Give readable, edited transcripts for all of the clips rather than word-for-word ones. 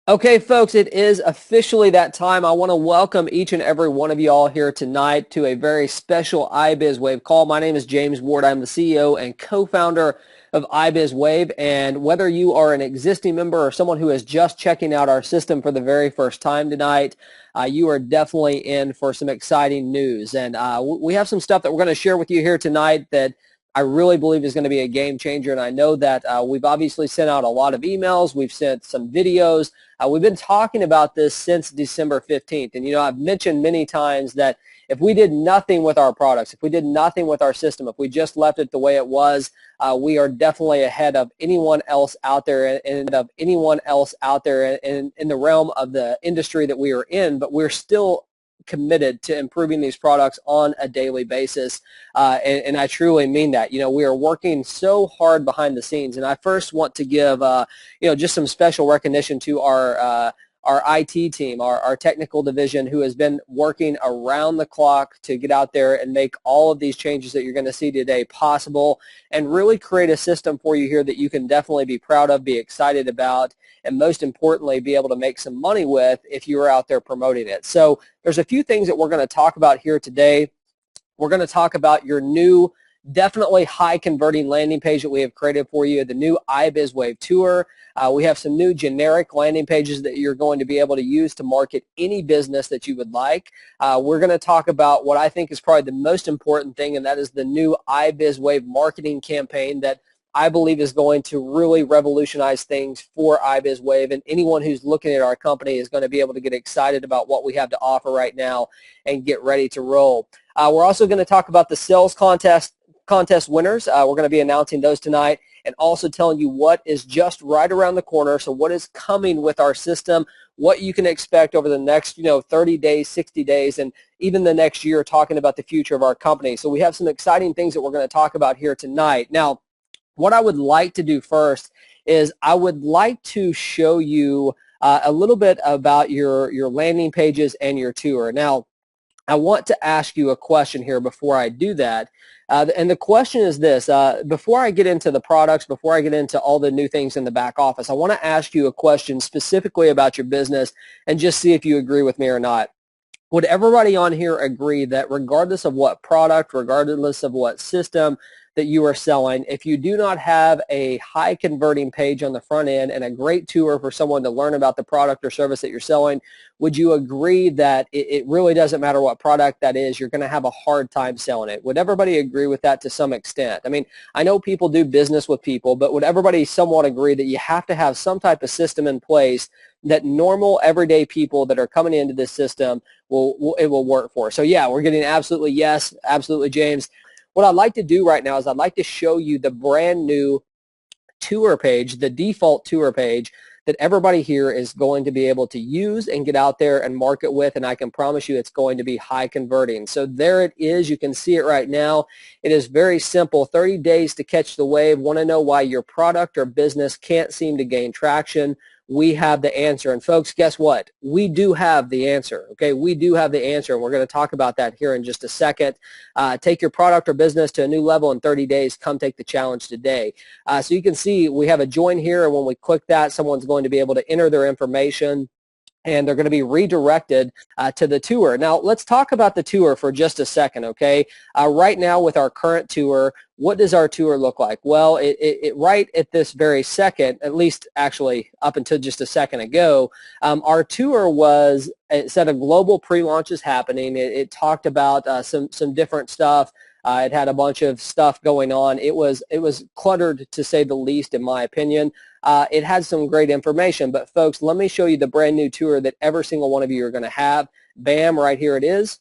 Okay, folks, it is officially that time. I want to welcome each and every one of you all here tonight to a very special Ibizwave call. My name is James Ward. I'm the CEO and co-founder of Ibizwave, and whether you are an existing member or someone who is just checking out our system for the very first time tonight, you are definitely in for some exciting news. And we have some stuff that we're going to share with you here tonight that I really believe is going to be a game changer. And I know that we've obviously sent out a lot of emails. We've sent some videos. We've been talking about this since December 15th. And, I've mentioned many times that if we did nothing with our products, if we did nothing with our system, if we just left it the way it was, we are definitely ahead of anyone else out there and of anyone else out there in the realm of the industry that we are in. But we're still committed to improving these products on a daily basis, and I truly mean that. We are working so hard behind the scenes, and I first want to give just some special recognition to our IT team, our technical division, who has been working around the clock to get out there and make all of these changes that you're going to see today possible, and really create a system for you here that you can definitely be proud of, be excited about, and most importantly, be able to make some money with if you are out there promoting it. So there's a few things that we're going to talk about here today. We're going to talk about your new, definitely high converting landing page that we have created for you, the new Ibizwave Tour. We have some new generic landing pages that you're going to be able to use to market any business that you would like. We're going to talk about what I think is probably the most important thing, and that is the new Ibizwave marketing campaign that I believe is going to really revolutionize things for Ibizwave, and anyone who's looking at our company is going to be able to get excited about what we have to offer right now and get ready to roll. We're also going to talk about the sales contest winners. We're going to be announcing those tonight, and also telling you what is just right around the corner. So what is coming with our system, what you can expect over the next 30 days, 60 days, and even the next year, talking about the future of our company. So we have some exciting things that we're going to talk about here tonight. Now, what I would like to do first is I would like to show you a little bit about your landing pages and your tour. Now, I want to ask you a question here before I do that. And the question is this. Before I get into the products, before I get into all the new things in the back office, I want to ask you a question specifically about your business and just see if you agree with me or not. Would everybody on here agree that regardless of what product, regardless of what system that you are selling, if you do not have a high converting page on the front end and a great tour for someone to learn about the product or service that you're selling, would you agree that it really doesn't matter what product that is, you're going to have a hard time selling it? Would everybody agree with that to some extent? I mean, I know people do business with people, but would everybody somewhat agree that you have to have some type of system in place that normal, everyday people that are coming into this system it will work for? So yeah, we're getting absolutely yes, absolutely, James. What I'd like to do right now is I'd like to show you the brand new tour page, the default tour page that everybody here is going to be able to use and get out there and market with, and I can promise you it's going to be high converting. So there it is. You can see it right now. It is very simple. 30 days to catch the wave. Want to know why your product or business can't seem to gain traction? We have the answer. And folks, guess what? We do have the answer. Okay, we do have the answer, and we're going to talk about that here in just a second. Take your product or business to a new level in 30 days. Come take the challenge today. So you can see we have a join here, and when we click that, someone's going to be able to enter their information, and they're going to be redirected to the tour. Now, let's talk about the tour for just a second, okay? Right now, with our current tour, what does our tour look like? Well, right at this very second, at least actually up until just a second ago, our tour it said a global pre-launch is happening. It talked about some different stuff. It had a bunch of stuff going on. It was cluttered, to say the least, in my opinion. It had some great information, but folks, let me show you the brand new tour that every single one of you are going to have. Bam, right here it is.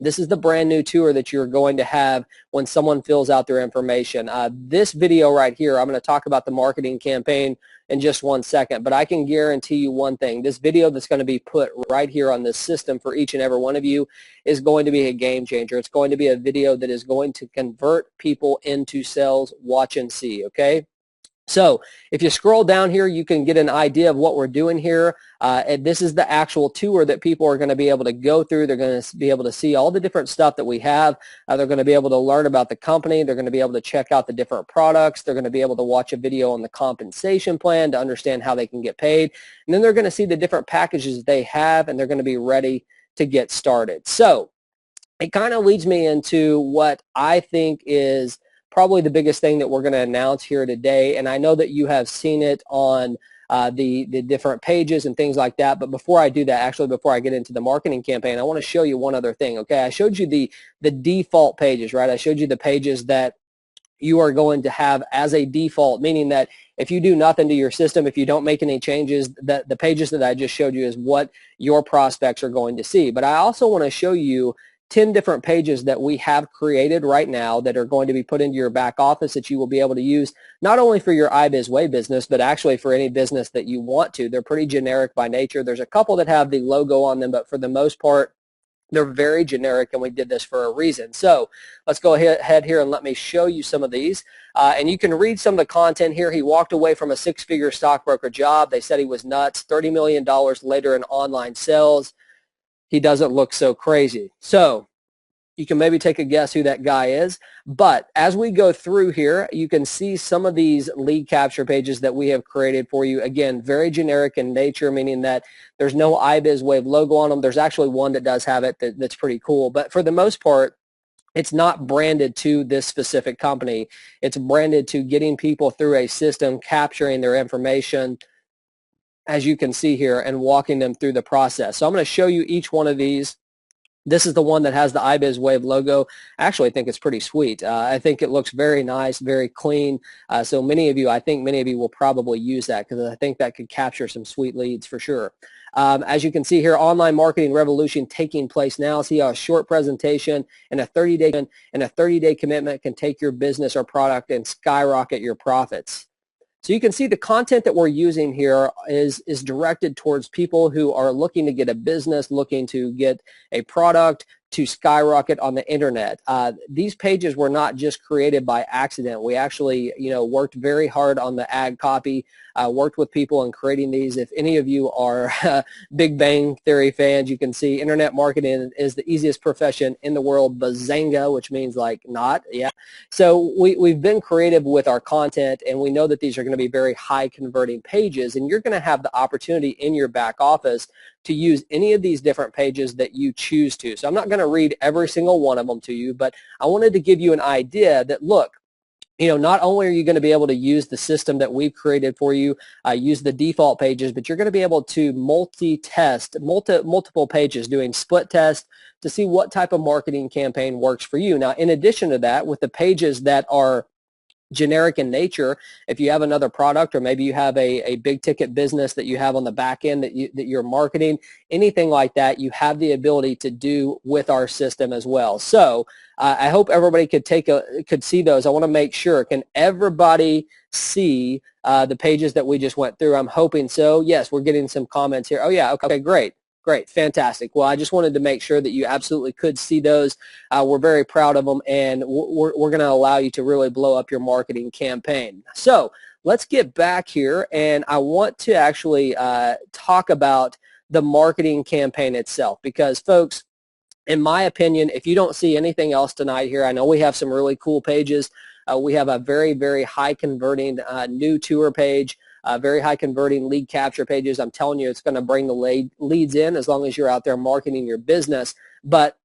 This is the brand new tour that you're going to have when someone fills out their information. This video right here, I'm going to talk about the marketing campaign in just one second, but I can guarantee you one thing. This video that's going to be put right here on this system for each and every one of you is going to be a game changer. It's going to be a video that is going to convert people into sales. Watch and see, okay? So if you scroll down here, you can get an idea of what we're doing here. And this is the actual tour that people are going to be able to go through. They're going to be able to see all the different stuff that we have. They're going to be able to learn about the company. They're going to be able to check out the different products. They're going to be able to watch a video on the compensation plan to understand how they can get paid. And then they're going to see the different packages they have, and they're going to be ready to get started. So it kind of leads me into what I think is probably the biggest thing that we're going to announce here today. And I know that you have seen it on the different pages and things like that. But before I do that, actually before I get into the marketing campaign, I want to show you one other thing. Okay, I showed you the default pages, right? I showed you the pages that you are going to have as a default, meaning that if you do nothing to your system, if you don't make any changes, that the pages that I just showed you is what your prospects are going to see. But I also want to show you 10 different pages that we have created right now that are going to be put into your back office that you will be able to use not only for your Ibizwave business, but actually for any business that you want to. They're pretty generic by nature. There's a couple that have the logo on them, but for the most part, they're very generic, and we did this for a reason. So let's go ahead here and let me show you some of these. And you can read some of the content here. He walked away from a six-figure stockbroker job. They said he was nuts. $30 million later in online sales. He doesn't look so crazy. So you can maybe take a guess who that guy is. But as we go through here, you can see some of these lead capture pages that we have created for you. Again, very generic in nature, meaning that there's no Ibizwave logo on them. There's actually one that does have it that's pretty cool. But for the most part, it's not branded to this specific company. It's branded to getting people through a system, capturing their information, as you can see here, and walking them through the process. So I'm going to show you each one of these. This is the one that has the Ibizwave logo. Actually, I think it's pretty sweet. I think it looks very nice, very clean. So I think many of you will probably use that because I think that could capture some sweet leads for sure. As you can see here, online marketing revolution taking place now. See how a short presentation and a 30-day commitment can take your business or product and skyrocket your profits. So you can see the content that we're using here is directed towards people who are looking to get a business, looking to get a product to skyrocket on the internet. These pages were not just created by accident. We actually, worked very hard on the ad copy, worked with people in creating these. If any of you are Big Bang Theory fans, you can see internet marketing is the easiest profession in the world, bazanga, which means like not, yeah. So we've been creative with our content, and we know that these are going to be very high converting pages, and you're going to have the opportunity in your back office to use any of these different pages that you choose to. So I'm not going to read every single one of them to you, but I wanted to give you an idea that, look, not only are you going to be able to use the system that we've created for you, use the default pages, but you're going to be able to multi-test multiple pages, doing split tests to see what type of marketing campaign works for you. Now, in addition to that, with the pages that are generic in nature, if you have another product or maybe you have a big ticket business that you have on the back end that you're marketing, anything like that, you have the ability to do with our system as well. So I hope everybody could see those. I want to make sure, can everybody see the pages that we just went through? I'm hoping so. Yes, we're getting some comments here. Oh yeah, okay, great. Great, fantastic. Well, I just wanted to make sure that you absolutely could see those. We're very proud of them, and we're going to allow you to really blow up your marketing campaign. So let's get back here, and I want to actually talk about the marketing campaign itself because, folks, in my opinion, if you don't see anything else tonight here, I know we have some really cool pages. We have a very, very high converting new tour page. Very high converting lead capture pages. I'm telling you, it's going to bring the leads in as long as you're out there marketing your business. But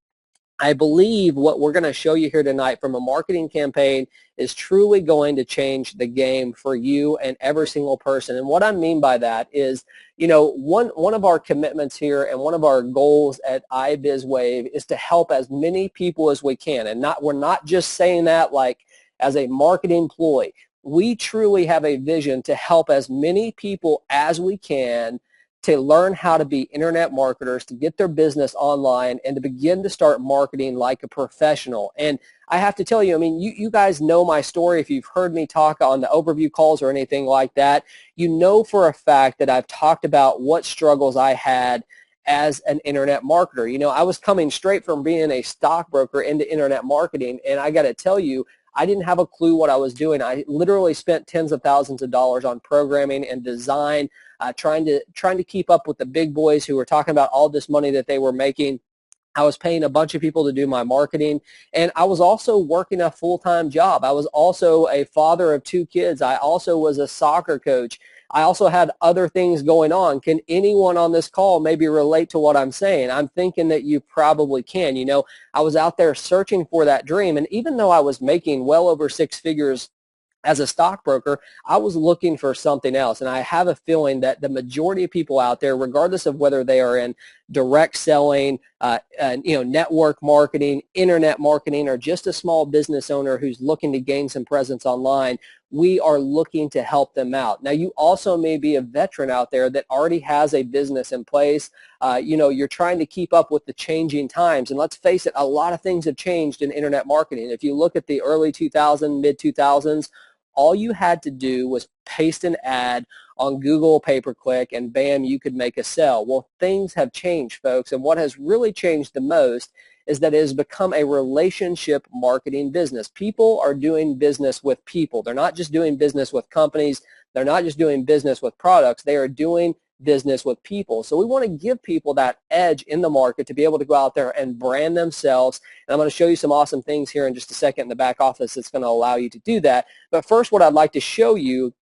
I believe what we're going to show you here tonight from a marketing campaign is truly going to change the game for you and every single person. And what I mean by that is, one of our commitments here and one of our goals at Ibizwave is to help as many people as we can. And we're not just saying that like as a marketing ploy. We truly have a vision to help as many people as we can to learn how to be internet marketers, to get their business online, and to begin to start marketing like a professional. And I have to tell you, I mean, you guys know my story. If you've heard me talk on the overview calls or anything like that, you know for a fact that I've talked about what struggles I had as an internet marketer. I was coming straight from being a stockbroker into internet marketing, and I got to tell you, I didn't have a clue what I was doing. I literally spent tens of thousands of dollars on programming and design, trying to keep up with the big boys who were talking about all this money that they were making. I was paying a bunch of people to do my marketing, and I was also working a full-time job. I was also a father of 2 kids. I also was a soccer coach. I also had other things going on. Can anyone on this call maybe relate to what I'm saying? I'm thinking that you probably can. You know, I was out there searching for that dream, and even though I was making well over 6 figures as a stockbroker, I was looking for something else. And I have a feeling that the majority of people out there, regardless of whether they are in direct selling, network marketing, internet marketing, or just a small business owner who's looking to gain some presence online, we are looking to help them out. Now, you also may be a veteran out there that already has a business in place. You're trying to keep up with the changing times. And let's face it, a lot of things have changed in internet marketing. If you look at the early 2000s, mid-2000s, all you had to do was paste an ad on Google pay-per-click, and bam, you could make a sale. Well, things have changed, folks, and what has really changed the most is that it has become a relationship marketing business. People are doing business with people. They're not just doing business with companies. They're not just doing business with products. They are doing business with people. So we want to give people that edge in the market to be able to go out there and brand themselves. And I'm going to show you some awesome things here in just a second in the back office that's going to allow you to do that. But first, what I'd like to show you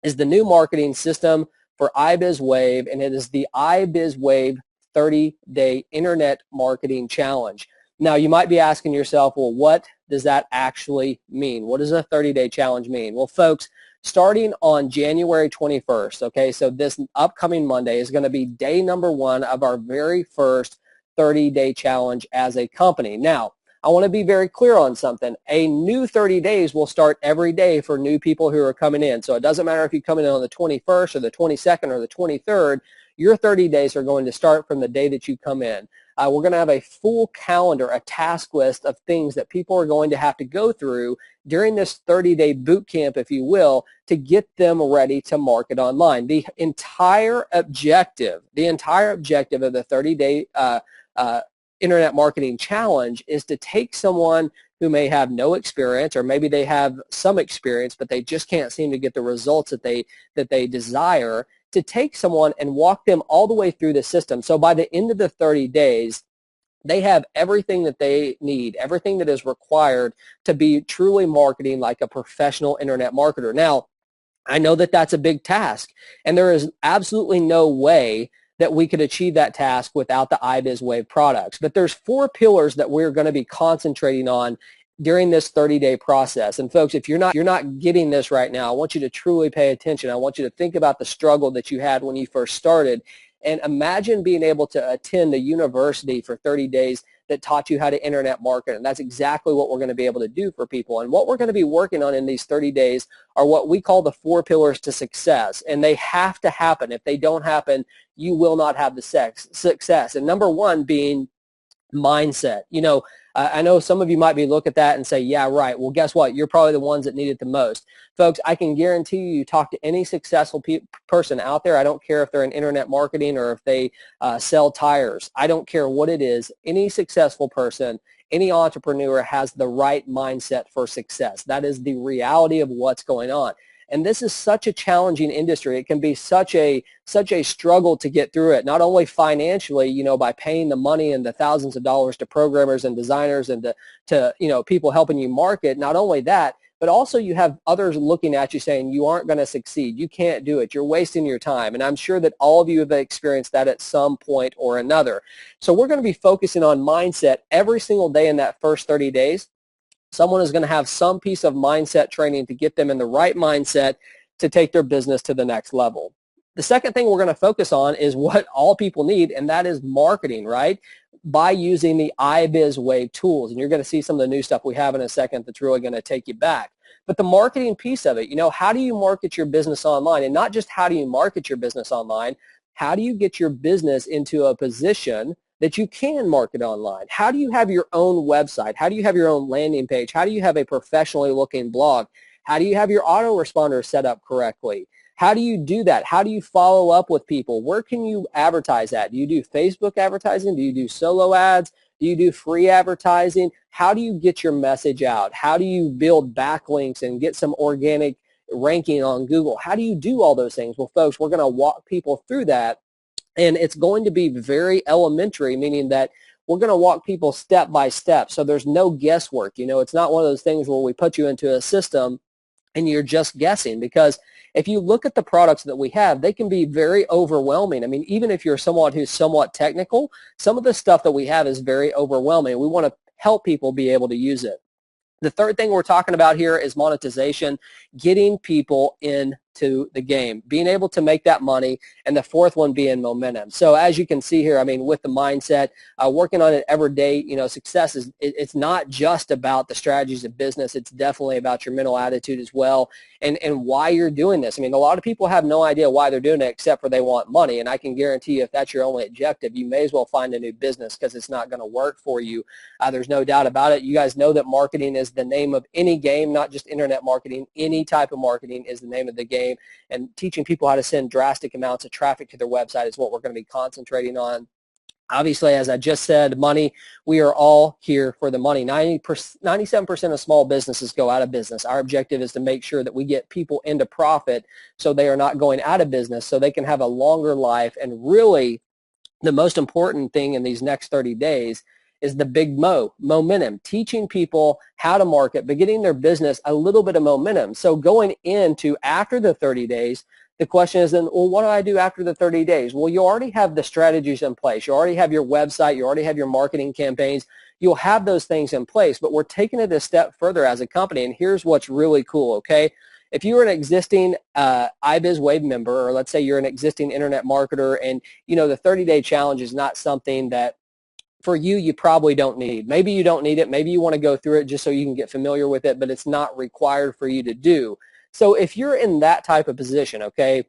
is the new marketing system for Ibizwave, and it is the Ibizwave 30-Day Internet Marketing Challenge. Now, you might be asking yourself, well, what does that actually mean? What does a 30-day challenge mean? Well, folks, starting on January 21st, okay, so this upcoming Monday is going to be day number 1 of our very first 30-day challenge as a company. Now, I want to be very clear on something. A new 30 days will start every day for new people who are coming in. So it doesn't matter if you come in on the 21st or the 22nd or the 23rd, your 30 days are going to start from the day that you come in. We're going to have a full calendar, a task list of things that people are going to have to go through during this 30-day boot camp, if you will, to get them ready to market online. The entire objective of the 30-day Internet Marketing Challenge is to take someone who may have no experience, or maybe they have some experience, but they just can't seem to get the results that they desire, to take someone and walk them all the way through the system. So by the end of the 30 days, they have everything that they need, everything that is required to be truly marketing like a professional internet marketer. Now, I know that that's a big task, and there is absolutely no way that we could achieve that task without the Ibizwave products. But there's 4 pillars that we're going to be concentrating on during this 30-day process. And folks, if you're not getting this right now, I want you to truly pay attention. I want you to think about the struggle that you had when you first started, and imagine being able to attend a university for 30 days that taught you how to internet market. And that's exactly what we're going to be able to do for people. And what we're going to be working on in these 30 days are what we call the 4 pillars to success. And they have to happen. If they don't happen, you will not have the success. And number 1 being mindset. I know some of you might be looking at that and say, yeah, right. Well, guess what? You're probably the ones that need it the most. Folks, I can guarantee you talk to any successful person out there. I don't care if they're in internet marketing or if they sell tires. I don't care what it is. Any successful person, any entrepreneur has the right mindset for success. That is the reality of what's going on. And this is such a challenging industry. It can be such a struggle to get through it, not only financially, by paying the money and the thousands of dollars to programmers and designers and to people helping you market. Not only that, but also you have others looking at you saying you aren't going to succeed. You can't do it. You're wasting your time. And I'm sure that all of you have experienced that at some point or another. So we're going to be focusing on mindset every single day in that first 30 days. Someone is going to have some piece of mindset training to get them in the right mindset to take their business to the next level. The second thing we're going to focus on is what all people need, and that is marketing, right? By using the Ibizwave tools. And you're going to see some of the new stuff we have in a second that's really going to take you back. But the marketing piece of it, how do you market your business online? And not just how do you market your business online, how do you get your business into a position that you can market online? How do you have your own website? How do you have your own landing page? How do you have a professionally looking blog? How do you have your autoresponder set up correctly? How do you do that? How do you follow up with people? Where can you advertise at? Do you do Facebook advertising? Do you do solo ads? Do you do free advertising? How do you get your message out? How do you build backlinks and get some organic ranking on Google? How do you do all those things? Well, folks, we're going to walk people through that, and it's going to be very elementary, meaning that we're going to walk people step by step. So there's no guesswork. You know, it's not one of those things where we put you into a system and you're just guessing, because if you look at the products that we have, they can be very overwhelming. I mean, even if you're someone who's somewhat technical, some of the stuff that we have is very overwhelming. We want to help people be able to use it. The third thing we're talking about here is monetization, getting people into the game, being able to make that money, and the fourth one being momentum. So as you can see here, I mean, with the mindset, working on it every day, you know, success is, it's not just about the strategies of business. It's definitely about your mental attitude as well, and why you're doing this. I mean, a lot of people have no idea why they're doing it except for they want money, and I can guarantee you if that's your only objective, you may as well find a new business, because it's not going to work for you. There's no doubt about it. You guys know that marketing is the name of any game, not just internet marketing. Any type of marketing is the name of the game, and teaching people how to send drastic amounts of traffic to their website is what we're going to be concentrating on. Obviously, as I just said, money, we are all here for the money. 97% of small businesses go out of business. Our objective is to make sure that we get people into profit so they are not going out of business, so they can have a longer life. And really, the most important thing in these next 30 days is the big momentum, teaching people how to market, but getting their business a little bit of momentum. So going into after the 30 days, the question is then, well, what do I do after the 30 days? Well, you already have the strategies in place. You already have your website. You already have your marketing campaigns. You'll have those things in place, but we're taking it a step further as a company, and here's what's really cool, okay? If you're an existing Ibizwave member, or let's say you're an existing internet marketer, and you know the 30-day challenge is not something that for you, you probably don't need. Maybe you don't need it. Maybe you want to go through it just so you can get familiar with it, but it's not required for you to do. So if you're in that type of position, okay,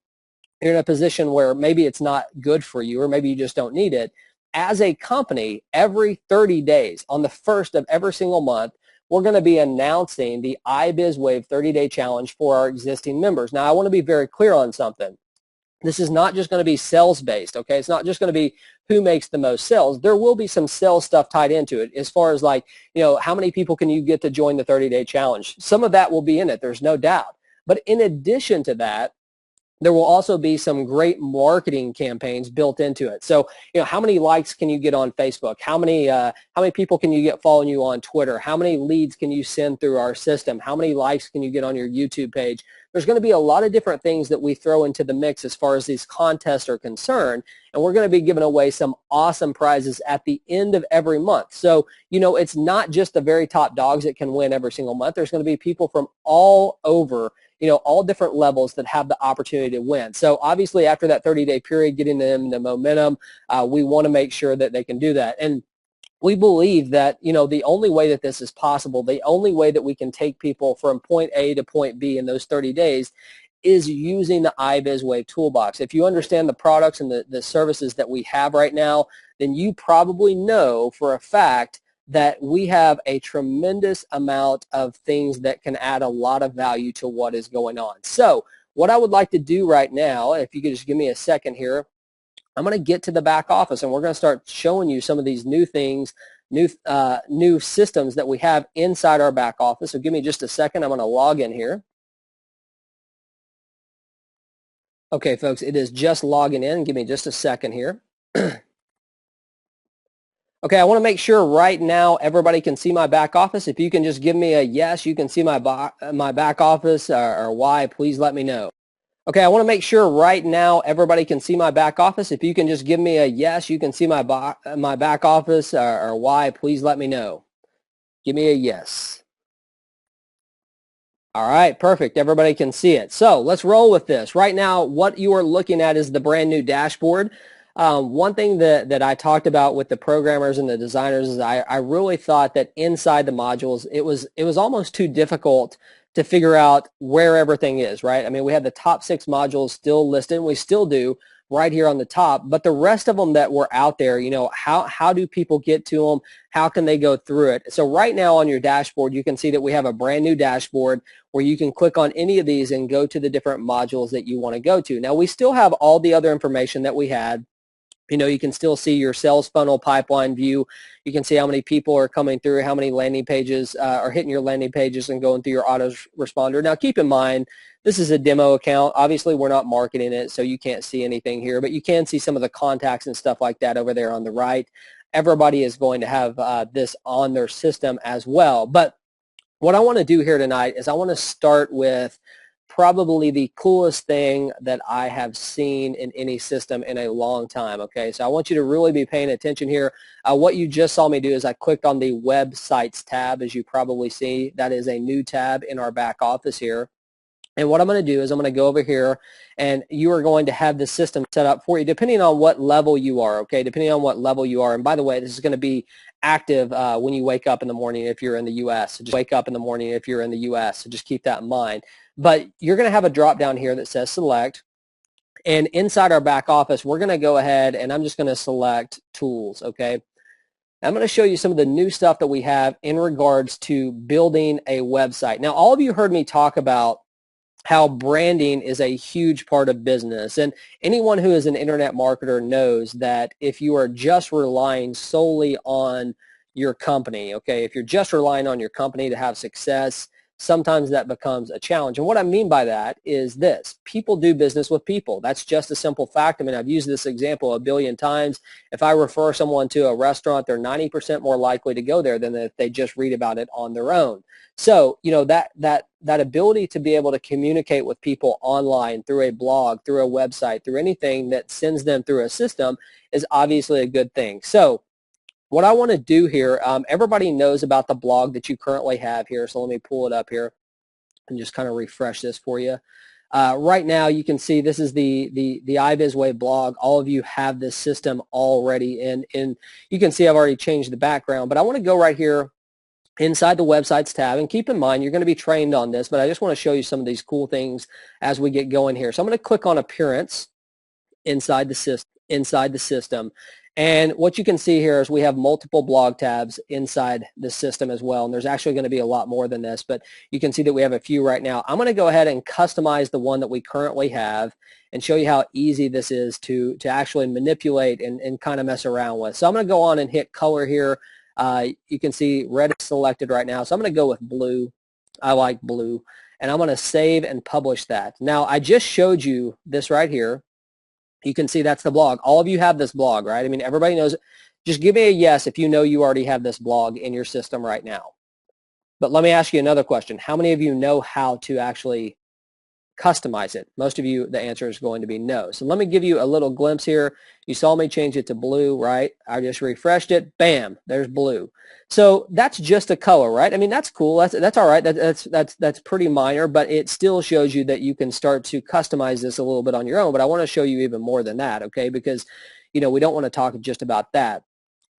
you're in a position where maybe it's not good for you, or maybe you just don't need it, as a company, every 30 days, on the first of every single month, we're going to be announcing the Ibizwave 30-day challenge for our existing members. Now, I want to be very clear on something. This is not just going to be sales-based, okay? It's not just going to be who makes the most sales. There will be some sales stuff tied into it as far as like, you know, how many people can you get to join the 30-day challenge? Some of that will be in it, there's no doubt. But in addition to that, there will also be some great marketing campaigns built into it. So, you know, how many likes can you get on Facebook? How many people can you get following you on Twitter? How many leads can you send through our system? How many likes can you get on your YouTube page? There's going to be a lot of different things that we throw into the mix as far as these contests are concerned, and we're going to be giving away some awesome prizes at the end of every month. So, you know, it's not just the very top dogs that can win every single month. There's going to be people from all over, you know, all different levels that have the opportunity to win. So obviously after that 30-day period, getting them the momentum, we want to make sure that they can do that. And we believe that, you know, the only way that this is possible, the only way that we can take people from point A to point B in those 30 days is using the Ibizwave toolbox. If you understand the products and the services that we have right now, then you probably know for a fact that we have a tremendous amount of things that can add a lot of value to what is going on. So what I would like to do right now, if you could just give me a second here, I'm going to get to the back office, and we're going to start showing you some of these new things, new systems that we have inside our back office. So give me just a second. I'm going to log in here. Okay, folks, it is just logging in. Give me just a second here. Okay, I want to make sure right now everybody can see my back office. If you can just give me a yes, you can see my back office, or why, please let me know. Okay, I want to make sure right now everybody can see my back office. If you can just give me a yes, you can see my back office, or why, please let me know. Give me a yes. All right, perfect. Everybody can see it. So let's roll with this. Right now, what you are looking at is the brand new dashboard. One thing that I talked about with the programmers and the designers is I really thought that inside the modules, it was almost too difficult to figure out where everything is, right? I mean, we have the top 6 modules still listed, and we still do right here on the top, but the rest of them that were out there, you know, how do people get to them? How can they go through it? So right now on your dashboard, you can see that we have a brand new dashboard where you can click on any of these and go to the different modules that you want to go to. Now, we still have all the other information that we had You can still see your sales funnel pipeline view. You can see how many people are coming through, how many landing pages are hitting your landing pages and going through your autoresponder. Now, keep in mind, this is a demo account. Obviously, we're not marketing it, so you can't see anything here, but you can see some of the contacts and stuff like that over there on the right. Everybody is going to have this on their system as well. But what I want to do here tonight is I want to start with probably the coolest thing that I have seen in any system in a long time, okay? So I want you to really be paying attention here. What you just saw me do is I clicked on the websites tab, as you probably see. That is a new tab in our back office here. And what I'm going to do is I'm going to go over here, and you are going to have the system set up for you depending on what level you are, okay? Depending on what level you are. And by the way, this is going to be active when you wake up in the morning if you're in the U.S. So just wake up in the morning if you're in the U.S. So just keep that in mind. But you're going to have a drop down here that says select. And inside our back office, we're going to go ahead and I'm just going to select tools, okay? I'm going to show you some of the new stuff that we have in regards to building a website. Now, all of you heard me talk about how branding is a huge part of business. And anyone who is an internet marketer knows that if you are just relying solely on your company, okay, if you're just relying on your company to have success, sometimes that becomes a challenge. And what I mean by that is this: people do business with people. That's just a simple fact. I mean, I've used this example a billion times. If I refer someone to a restaurant, they're 90% more likely to go there than if they just read about it on their own. So, that ability to be able to communicate with people online through a blog, through a website, through anything that sends them through a system is obviously a good thing. So what I want to do here, everybody knows about the blog that you currently have here, so let me pull it up here and just kind of refresh this for you. Right now, you can see this is the Ibizwave blog. All of you have this system already, and you can see I've already changed the background, but I want to go right here inside the websites tab, and keep in mind you're going to be trained on this, but I just want to show you some of these cool things as we get going here. So I'm going to click on appearance inside the system. And what you can see here is we have multiple blog tabs inside the system as well. And there's actually going to be a lot more than this, but you can see that we have a few right now. I'm going to go ahead and customize the one that we currently have and show you how easy this is to actually manipulate and kind of mess around with. So I'm going to go on and hit color here. You can see red is selected right now. So I'm going to go with blue. I like blue. And I'm going to save and publish that. Now, I just showed you this right here. You can see that's the blog. All of you have this blog, right? I mean, everybody knows it. Just give me a yes if you know you already have this blog in your system right now. But let me ask you another question. How many of you know how to actually customize it? Most of you, the answer is going to be no. So let me give you a little glimpse here. You saw me change it to blue, right? I just refreshed it. Bam, there's blue. So that's just a color, right? I mean, that's cool. That's all right. That's pretty minor, but it still shows you that you can start to customize this a little bit on your own. But I want to show you even more than that, okay? Because, we don't want to talk just about that.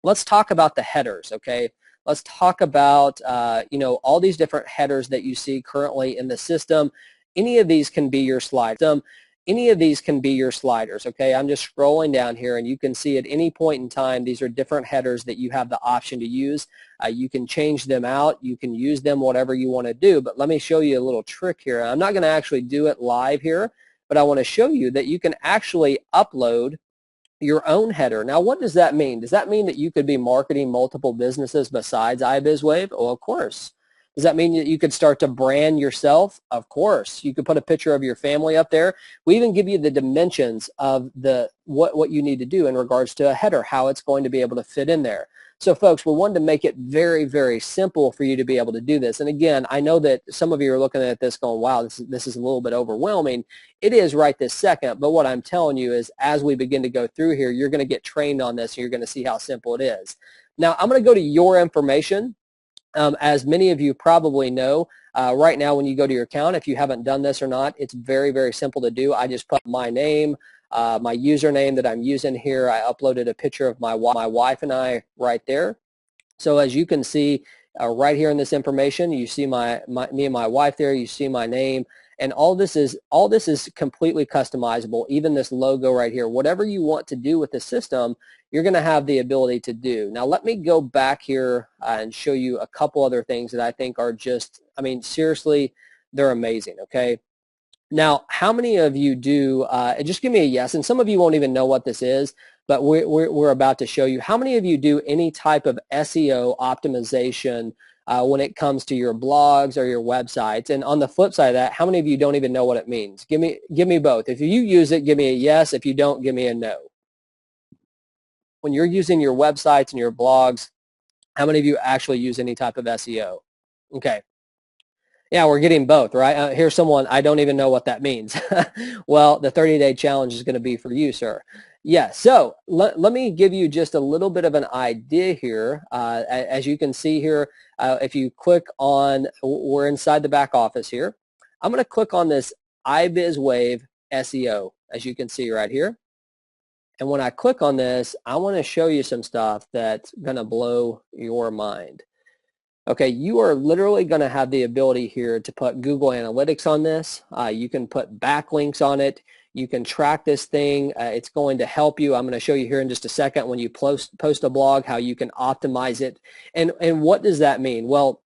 Let's talk about the headers, okay? Let's talk about, all these different headers that you see currently in the system. Any of these can be your sliders. Any of these can be your sliders, okay? I'm just scrolling down here, and you can see at any point in time, these are different headers that you have the option to use. You can change them out. You can use them whatever you want to do, but let me show you a little trick here. I'm not going to actually do it live here, but I want to show you that you can actually upload your own header. Now, what does that mean? Does that mean that you could be marketing multiple businesses besides Ibizwave? Oh, of course. Does that mean that you could start to brand yourself? Of course. You could put a picture of your family up there. We even give you the dimensions of what you need to do in regards to a header, how it's going to be able to fit in there. So folks, we wanted to make it very, very simple for you to be able to do this. And again, I know that some of you are looking at this going, wow, this is a little bit overwhelming. It is right this second, but what I'm telling you is as we begin to go through here, you're going to get trained on this and you're going to see how simple it is. Now, I'm going to go to your information. As many of you probably know, right now when you go to your account, if you haven't done this or not, it's very, very simple to do. I just put my name, my username that I'm using here. I uploaded a picture of my wife and I right there. So as you can see right here in this information, you see me and my wife there. You see my name. And all this is completely customizable, even this logo right here. Whatever you want to do with the system, you're going to have the ability to do. Now, let me go back here and show you a couple other things that I think are just, I mean, seriously, they're amazing, okay? Now, how many of you do, just give me a yes, and some of you won't even know what this is, but we're about to show you. How many of you do any type of SEO optimization when it comes to your blogs or your websites? And on the flip side of that, how many of you don't even know what it means? Give me both. If you use it, give me a yes. If you don't, give me a no. When you're using your websites and your blogs, how many of you actually use any type of SEO? Okay. Yeah, we're getting both, right? Here's someone, I don't even know what that means. Well, the 30-day challenge is going to be for you, sir. Yeah, so let me give you just a little bit of an idea here. As you can see here, if you click on, we're inside the back office here. I'm going to click on this Ibizwave SEO, as you can see right here. And when I click on this, I want to show you some stuff that's going to blow your mind. Okay, you are literally going to have the ability here to put Google Analytics on this. You can put backlinks on it. You can track this thing. It's going to help you. I'm going to show you here in just a second when you post a blog how you can optimize it. And what does that mean? Well,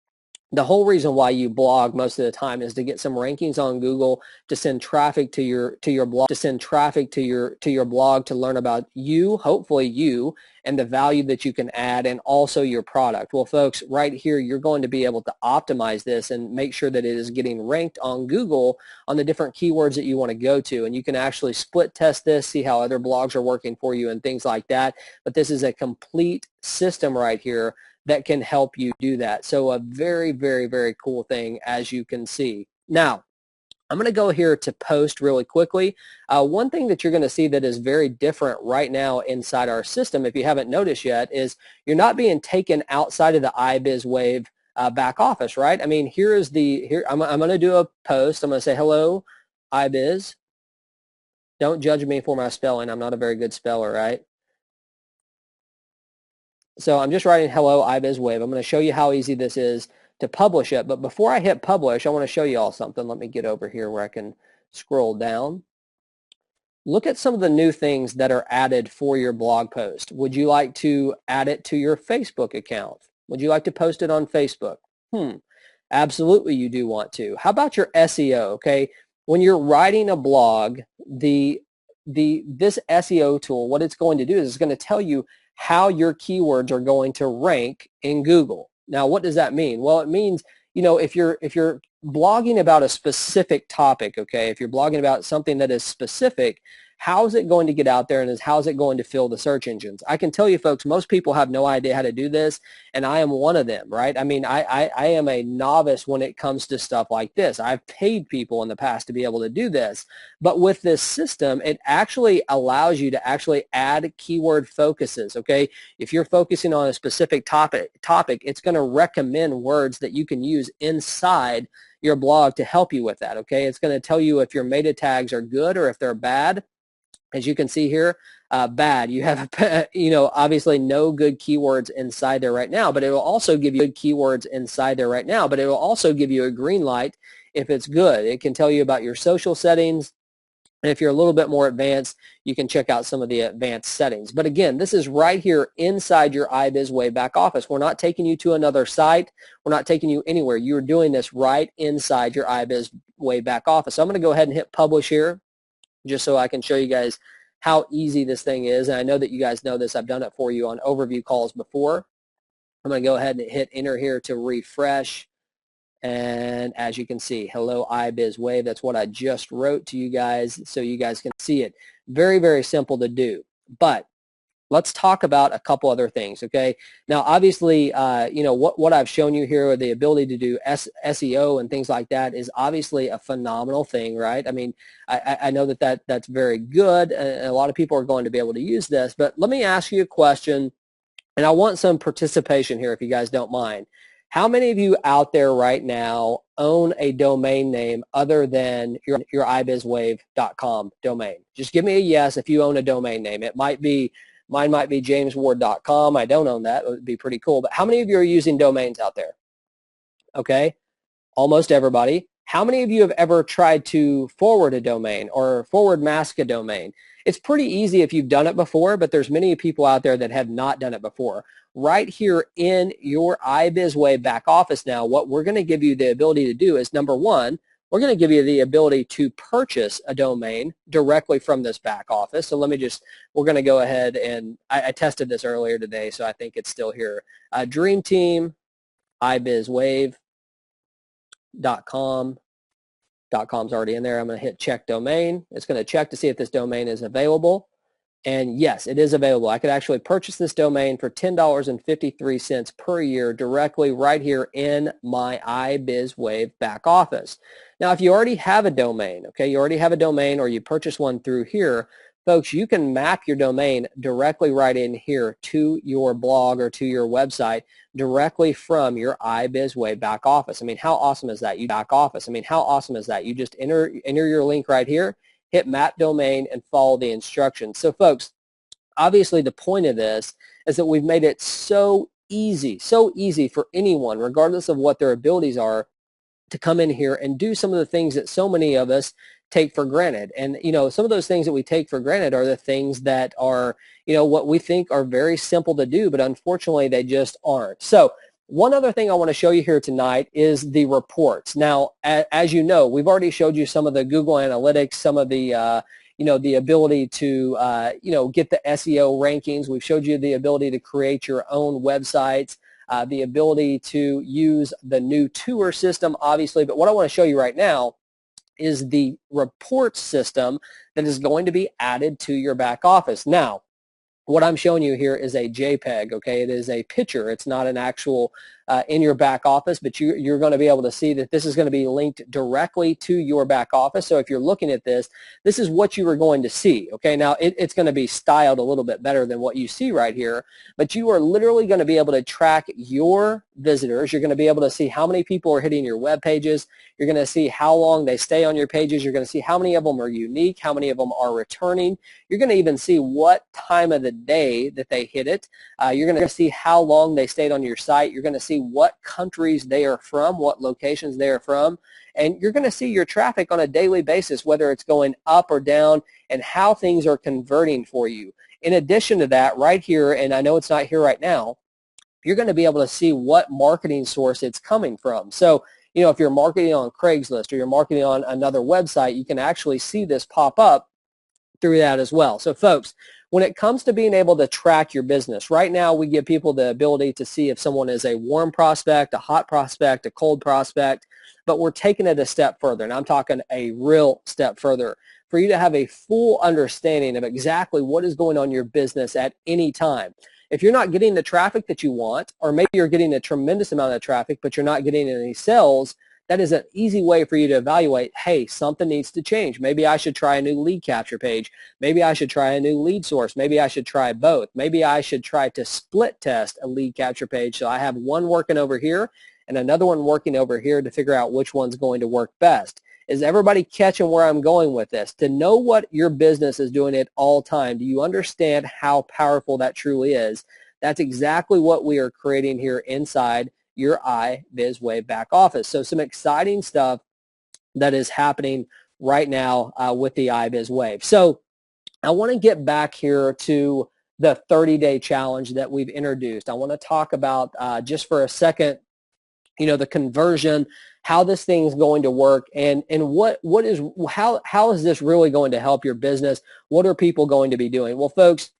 the whole reason why you blog most of the time is to get some rankings on Google, to send traffic to your blog, to your blog, to learn about you, hopefully you, and the value that you can add, and also your product. Well, folks, right here you're going to be able to optimize this and make sure that it is getting ranked on Google on the different keywords that you want to go to, and you can actually split test this, see how other blogs are working for you and things like that. But this is a complete system right here that can help you do that. So a very, very, very cool thing, as you can see. Now, I'm going to go here to post really quickly. One thing that you're going to see that is very different right now inside our system, if you haven't noticed yet, is you're not being taken outside of the Ibizwave back office, right? I mean, I'm going to do a post. I'm going to say, hello, Ibiz. Don't judge me for my spelling. I'm not a very good speller, right? So I'm just writing hello Ibizwave. I'm going to show you how easy this is to publish it. But before I hit publish, I want to show you all something. Let me get over here where I can scroll down. Look at some of the new things that are added for your blog post. Would you like to add it to your Facebook account? Would you like to post it on Facebook? Absolutely you do want to. How about your SEO? Okay, when you're writing a blog, this SEO tool, what it's going to do is it's going to tell you how your keywords are going to rank in Google. Now, what does that mean? Well, it means, if you're blogging about a specific topic, okay, if you're blogging about something that is specific, how is it going to get out there, and how is it going to fill the search engines? I can tell you, folks, most people have no idea how to do this, and I am one of them, right? I mean, I am a novice when it comes to stuff like this. I've paid people in the past to be able to do this, but with this system, it actually allows you to actually add keyword focuses, okay? If you're focusing on a specific topic, it's going to recommend words that you can use inside your blog to help you with that, okay? It's going to tell you if your meta tags are good or if they're bad. As you can see here, bad. You have, obviously no good keywords inside there right now, but it will also give you good keywords inside there right now, but it will also give you a green light if it's good. It can tell you about your social settings, and if you're a little bit more advanced, you can check out some of the advanced settings. But again, this is right here inside your Ibizwave back office. We're not taking you to another site. We're not taking you anywhere. You're doing this right inside your Ibizwave back office. So I'm going to go ahead and hit publish here, just so I can show you guys how easy this thing is. And I know that you guys know this. I've done it for you on overview calls before. I'm going to go ahead and hit enter here to refresh. And as you can see, hello Ibizwave. That's what I just wrote to you guys so you guys can see it. Very, very simple to do. But let's talk about a couple other things, okay? Now, obviously, what I've shown you here, the ability to do SEO and things like that is obviously a phenomenal thing, right? I mean, I know that's very good, and a lot of people are going to be able to use this, but let me ask you a question, and I want some participation here if you guys don't mind. How many of you out there right now own a domain name other than your ibizwave.com domain? Just give me a yes if you own a domain name. Mine might be jamesward.com. I don't own that. It would be pretty cool. But how many of you are using domains out there? Okay, almost everybody. How many of you have ever tried to forward a domain or forward mask a domain? It's pretty easy if you've done it before, but there's many people out there that have not done it before. Right here in your Ibizwave back office now, what we're going to give you the ability to do is, number one, we're going to give you the ability to purchase a domain directly from this back office. So we're going to go ahead and I tested this earlier today, so I think it's still here. Dream Team, Ibizwave.com. .com's already in there. I'm going to hit check domain. It's going to check to see if this domain is available. And yes, it is available. I could actually purchase this domain for $10.53 per year directly right here in my Ibizwave back office. Now, if you already have a domain, okay, you already have a domain or you purchase one through here, folks, you can map your domain directly right in here to your blog or to your website directly from your Ibizwave back office. I mean, how awesome is that? You back office. I mean, how awesome is that? You just enter your link right here, hit map domain, and follow the instructions. So folks, obviously the point of this is that we've made it so easy for anyone, regardless of what their abilities are, to come in here and do some of the things that so many of us take for granted. And, you know, some of those things that we take for granted are the things that are, you know, what we think are very simple to do, but unfortunately they just aren't. So one other thing I want to show you here tonight is the reports. Now, as you know, we've already showed you some of the Google Analytics, some of the, you know, the ability to, you know, get the SEO rankings. We've showed you the ability to create your own websites, the ability to use the new tour system, obviously. But what I want to show you right now is the report system that is going to be added to your back office. Now, what I'm showing you here is a JPEG, okay? It is a picture. It's not an actual in your back office, but you're going to be able to see that this is going to be linked directly to your back office. So if you're looking at this, this is what you are going to see, okay? Now, it's going to be styled a little bit better than what you see right here, but you are literally going to be able to track your visitors. You're going to be able to see how many people are hitting your web pages. You're going to see how long they stay on your pages. You're going to see how many of them are unique, how many of them are returning. You're going to even see what time of the day that they hit it. You're going to see how long they stayed on your site. You're going to see what countries they are from, what locations they are from, and you're going to see your traffic on a daily basis, whether it's going up or down, and how things are converting for you. In addition to that, right here, and I know it's not here right now, you're going to be able to see what marketing source it's coming from. So, you know, if you're marketing on Craigslist or you're marketing on another website, you can actually see this pop up through that as well. So folks, when it comes to being able to track your business, right now we give people the ability to see if someone is a warm prospect, a hot prospect, a cold prospect, but we're taking it a step further, and I'm talking a real step further, for you to have a full understanding of exactly what is going on in your business at any time. If you're not getting the traffic that you want, or maybe you're getting a tremendous amount of traffic, but you're not getting any sales, that is an easy way for you to evaluate, hey, something needs to change. Maybe I should try a new lead capture page. Maybe I should try a new lead source. Maybe I should try both. Maybe I should try to split test a lead capture page so I have one working over here and another one working over here to figure out which one's going to work best. Is everybody catching where I'm going with this? To know what your business is doing at all time, do you understand how powerful that truly is? That's exactly what we are creating here inside your Ibizwave back office. So some exciting stuff that is happening right now with the Ibizwave. So I want to get back here to the 30-day challenge that we've introduced. I want to talk about just for a second, you know, the conversion, how this thing is going to work, and how is this really going to help your business? What are people going to be doing? Well, folks,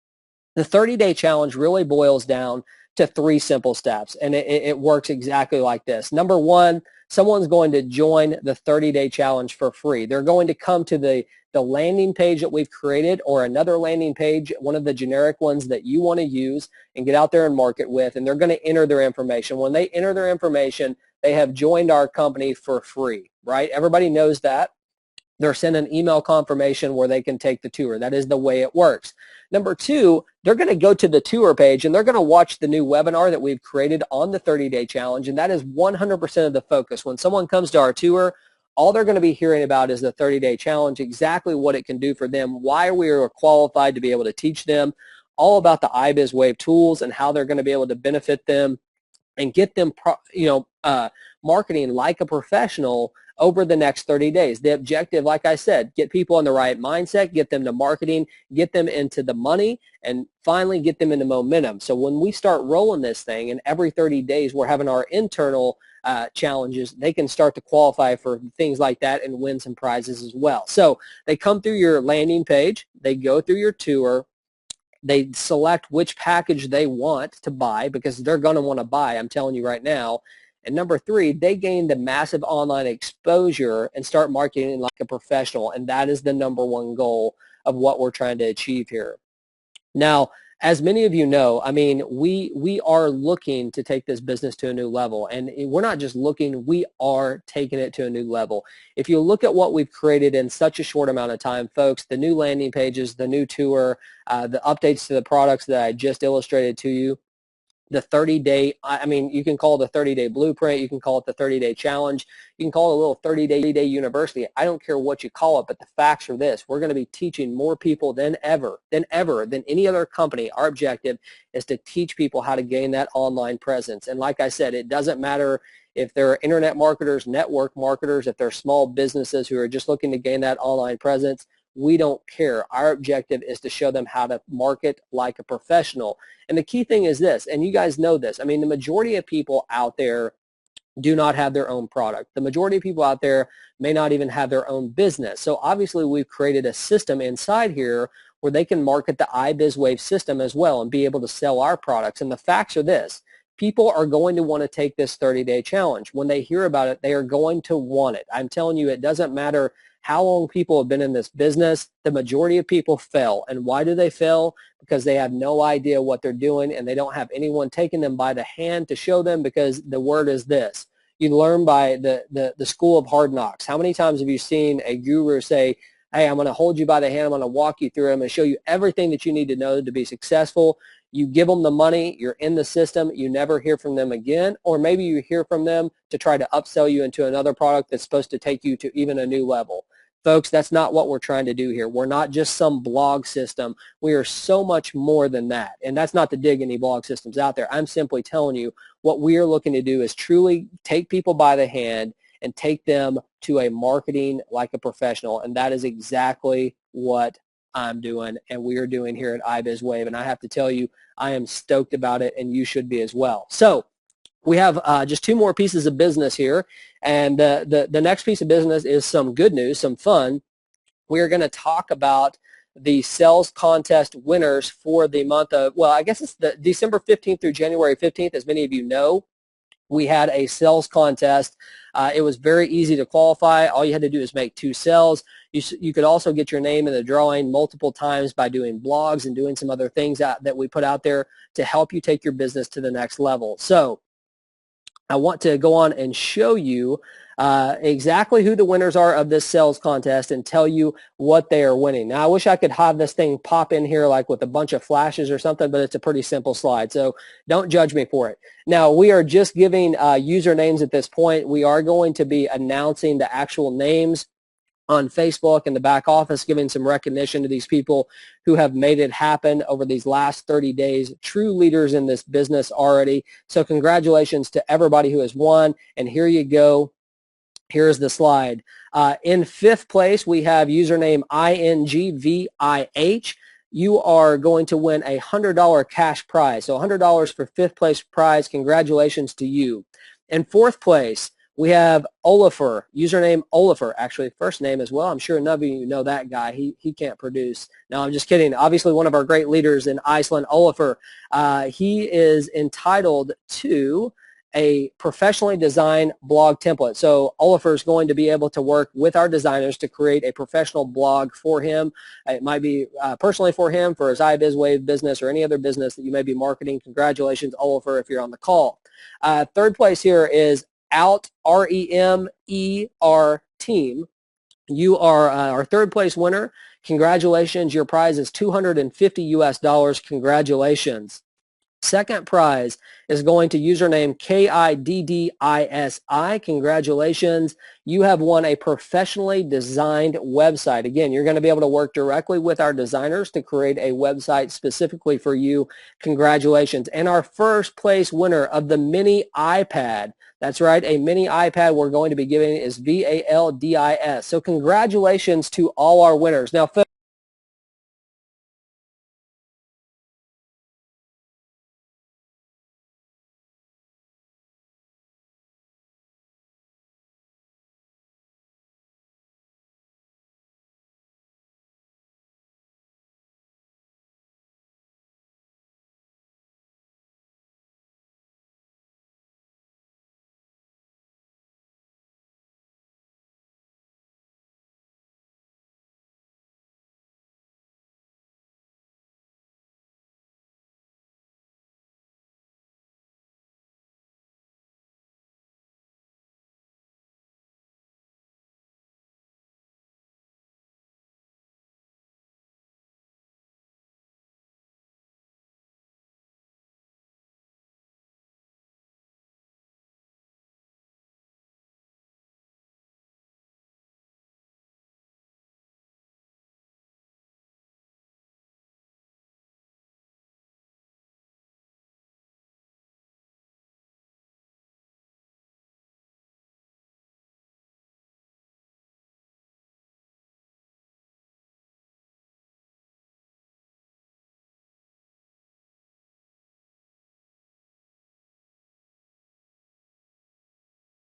the 30-day challenge really boils down to 3 simple steps, and it works exactly like this. Number 1, someone's going to join the 30-day challenge for free. They're going to come to the landing page that we've created, or another landing page, one of the generic ones that you want to use and get out there and market with, and they're going to enter their information. When they enter their information, they have joined our company for free, right? Everybody knows that. They're sent an email confirmation where they can take the tour. That is the way it works. Number 2, they're going to go to the tour page and they're going to watch the new webinar that we've created on the 30-day challenge, and that is 100% of the focus. When someone comes to our tour, all they're going to be hearing about is the 30-day challenge, exactly what it can do for them, why we are qualified to be able to teach them, all about the Ibizwave tools and how they're going to be able to benefit them and get them, marketing like a professional over the next 30 days. The objective, like I said, get people in the right mindset, get them to marketing, get them into the money, and finally get them into momentum. So when we start rolling this thing, and every 30 days we're having our internal challenges, they can start to qualify for things like that and win some prizes as well. So they come through your landing page, they go through your tour, they select which package they want to buy because they're going to want to buy, I'm telling you right now. And number 3, they gain the massive online exposure and start marketing like a professional, and that is the number 1 goal of what we're trying to achieve here. Now, as many of you know, I mean, we are looking to take this business to a new level, and we're not just looking, we are taking it to a new level. If you look at what we've created in such a short amount of time, folks, the new landing pages, the new tour, the updates to the products that I just illustrated to you, the 30-day, I mean, you can call it the 30-day blueprint, you can call it the 30-day challenge, you can call it a little 30-day university. I don't care what you call it, but the facts are this. We're going to be teaching more people than any other company. Our objective is to teach people how to gain that online presence. And like I said, it doesn't matter if they're internet marketers, network marketers, if they're small businesses who are just looking to gain that online presence. We don't care. Our objective is to show them how to market like a professional. And the key thing is this, and you guys know this, I mean, the majority of people out there do not have their own product. The majority of people out there may not even have their own business. So obviously we've created a system inside here where they can market the Ibizwave system as well and be able to sell our products. And the facts are this. People are going to want to take this 30-day challenge. When they hear about it, they are going to want it. I'm telling you, it doesn't matter how long people have been in this business. The majority of people fail. And why do they fail? Because they have no idea what they're doing and they don't have anyone taking them by the hand to show them, because the word is this. You learn by the school of hard knocks. How many times have you seen a guru say, hey, I'm going to hold you by the hand, I'm going to walk you through it, I'm going to show you everything that you need to know to be successful. You give them the money, you're in the system, you never hear from them again, or maybe you hear from them to try to upsell you into another product that's supposed to take you to even a new level. Folks, that's not what we're trying to do here. We're not just some blog system. We are so much more than that. And that's not to dig any blog systems out there. I'm simply telling you what we are looking to do is truly take people by the hand and take them to a marketing like a professional. And that is exactly what I'm doing and we are doing here at Ibizwave. And I have to tell you, I am stoked about it, and you should be as well. So we have just 2 more pieces of business here, and the next piece of business is some good news, some fun. We are going to talk about the sales contest winners for the month of, well, I guess it's the December 15th through January 15th. As many of you know, we had a sales contest. It was very easy to qualify. All you had to do is make 2 sales. You could also get your name in the drawing multiple times by doing blogs and doing some other things that we put out there to help you take your business to the next level. So I want to go on and show you exactly who the winners are of this sales contest and tell you what they are winning. Now, I wish I could have this thing pop in here like with a bunch of flashes or something, but it's a pretty simple slide, so don't judge me for it. Now, we are just giving usernames at this point. We are going to be announcing the actual names on Facebook and the back office, giving some recognition to these people who have made it happen over these last 30 days, true leaders in this business already. So congratulations to everybody who has won, and here you go. Here's the slide. In 5th place, we have username INGVIH. You are going to win a $100 cash prize. So $100 for 5th place prize. Congratulations to you. In 4th place, we have Olafur, username Olafur, actually first name as well. I'm sure none of you know that guy. He can't produce. No, I'm just kidding. Obviously one of our great leaders in Iceland, Olafur. He is entitled to a professionally designed blog template. So Olafur is going to be able to work with our designers to create a professional blog for him. It might be personally for him, for his Ibizwave business, or any other business that you may be marketing. Congratulations, Olafur, if you're on the call. 3rd place here is Out, REMER team. You are our 3rd place winner. Congratulations. Your prize is $250 US. Congratulations. 2nd prize is going to username KIDDISI. Congratulations. You have won a professionally designed website. Again, you're going to be able to work directly with our designers to create a website specifically for you. Congratulations. And our 1st place winner of the mini iPad, that's right, a mini iPad we're going to be giving is VALDIS. So congratulations to all our winners. Now, folks,